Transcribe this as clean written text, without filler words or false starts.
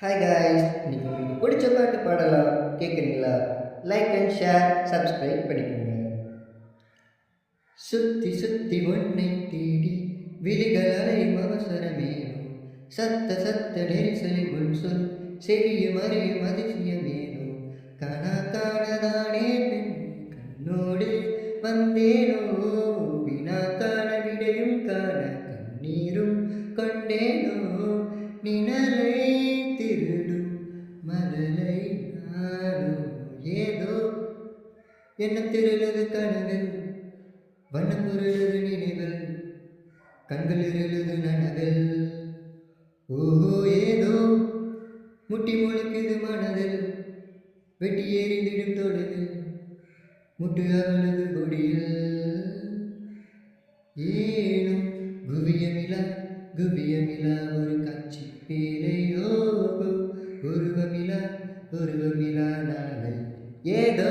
Hi guys, இன்னைக்கு உங்களுக்கு பிடிச்ச பாட்டு பாடலாம் கேட்குறீங்களா? லைக் அண்ட் ஷேர் சப்ஸ்கிரைப் பண்ணிக்கோங்க. சுத்தி சுத்தி ஒன்னை தேடி விழிகள் அலையும் அவசரமேனும், சத்த சத்த நெரிசலில் உன் சொல் செவியும் அறியும் அதிசயமேனும், காணா காணதானே பெண் கண்ணோடு வந்தேனோ, வினா காண விடையும் காண கண்ணீரும் கொண்டேனோ, நிழலை திருடும் மலலை நானோ, ஏதோ என்ன திருளது கனவில், வண்ணப்புரளது நினைவில், கண்கள் இருளது நனவில், ஓஹோ ஏதோ முட்டி முளைக்குது மனதில், வெட்டி ஏறிந்திடும் தொலைவில், முட்டு அவளது கொடியில், ஏனும் குவியமிலா குவியமிலா ஒரு காட்சி பேரையோ, உருவமிலா உருவமிலா நாளை, ஏதோ